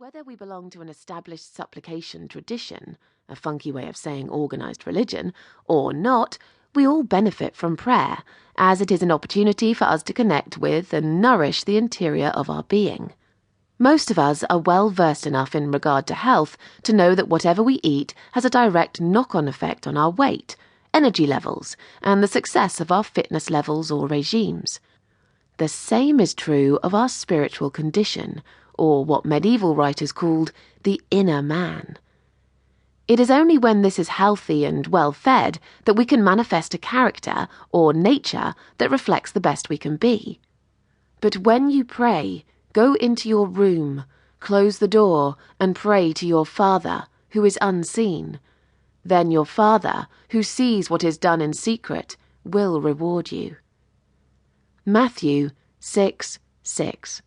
Whether we belong to an established supplication tradition, a funky way of saying organised religion, or not, we all benefit from prayer, as it is an opportunity for us to connect with and nourish the interior of our being. Most of us are well versed enough in regard to health to know that whatever we eat has a direct knock-on effect on our weight, energy levels, and the success of our fitness levels or regimes. The same is true of our spiritual condition, or what medieval writers called the inner man. It is only when this is healthy and well fed that we can manifest a character or nature that reflects the best we can be. But when you pray, go into your room, close the door, and pray to your Father, who is unseen. Then your Father, who sees what is done in secret, will reward you. Matthew 6:6.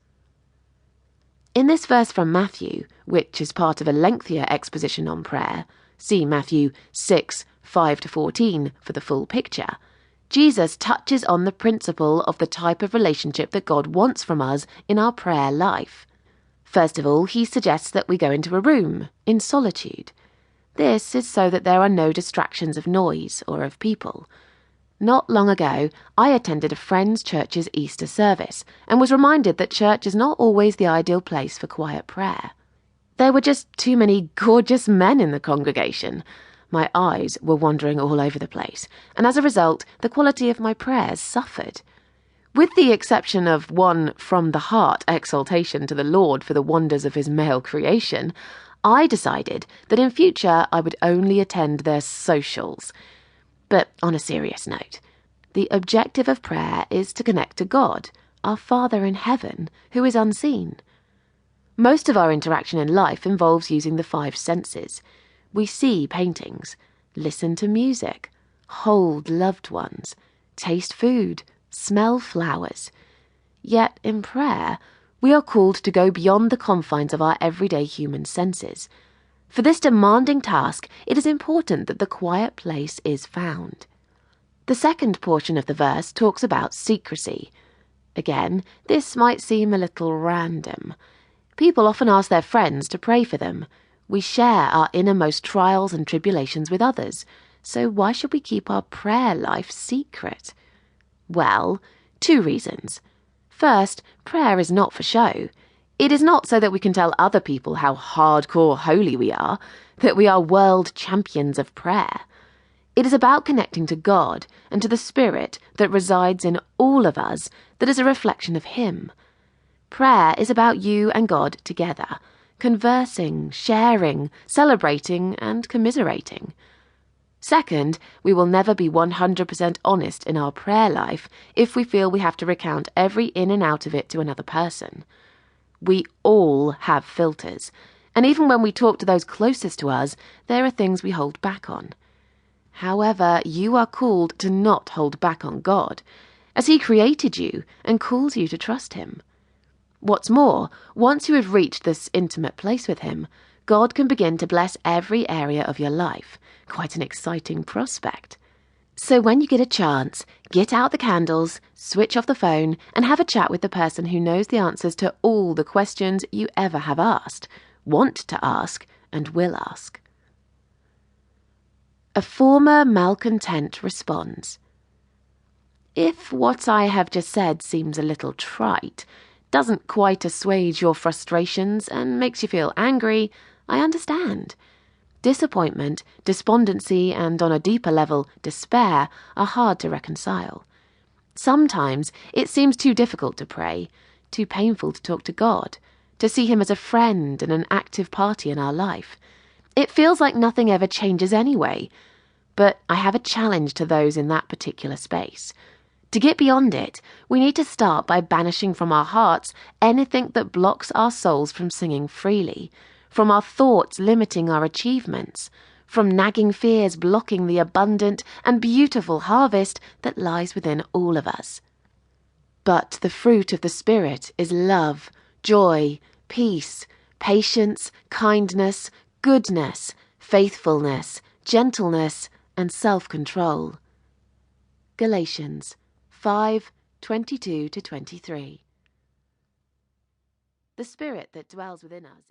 In this verse from Matthew, which is part of a lengthier exposition on prayer, see Matthew 6:5-14 for the full picture, Jesus touches on the principle of the type of relationship that God wants from us in our prayer life. First of all, he suggests that we go into a room, in solitude. This is so that there are no distractions of noise or of people. Not long ago, I attended a friend's church's Easter service and was reminded that church is not always the ideal place for quiet prayer. There were just too many gorgeous men in the congregation. My eyes were wandering all over the place, and as a result, the quality of my prayers suffered. With the exception of one from-the-heart exaltation to the Lord for the wonders of his male creation, I decided that in future I would only attend their socials. But on a serious note, the objective of prayer is to connect to God, our Father in heaven, who is unseen. Most of our interaction in life involves using the 5 senses. We see paintings, listen to music, hold loved ones, taste food, smell flowers. Yet in prayer, we are called to go beyond the confines of our everyday human senses. For this demanding task, it is important that the quiet place is found. The second portion of the verse talks about secrecy. Again, this might seem a little random. People often ask their friends to pray for them. We share our innermost trials and tribulations with others, so why should we keep our prayer life secret? Well, 2 reasons. First, prayer is not for show. It is not so that we can tell other people how hardcore holy we are, that we are world champions of prayer. It is about connecting to God and to the Spirit that resides in all of us, that is a reflection of Him. Prayer is about you and God together, conversing, sharing, celebrating, and commiserating. Second, we will never be 100% honest in our prayer life if we feel we have to recount every in and out of it to another person. We all have filters, and even when we talk to those closest to us, there are things we hold back on. However, you are called to not hold back on God, as He created you and calls you to trust Him. What's more, once you have reached this intimate place with Him, God can begin to bless every area of your life. Quite an exciting prospect. So when you get a chance, get out the candles, switch off the phone, and have a chat with the person who knows the answers to all the questions you ever have asked, want to ask, and will ask. A former malcontent responds. If what I have just said seems a little trite, doesn't quite assuage your frustrations and makes you feel angry, I understand. Disappointment, despondency, and on a deeper level, despair are hard to reconcile. Sometimes it seems too difficult to pray, too painful to talk to God, to see Him as a friend and an active party in our life. It feels like nothing ever changes anyway. But I have a challenge to those in that particular space. To get beyond it, we need to start by banishing from our hearts anything that blocks our souls from singing freely, from our thoughts limiting our achievements, from nagging fears blocking the abundant and beautiful harvest that lies within all of us. But the fruit of the Spirit is love, joy, peace, patience, kindness, goodness, faithfulness, gentleness, and self-control. Galatians 5:22-23. The Spirit that dwells within us is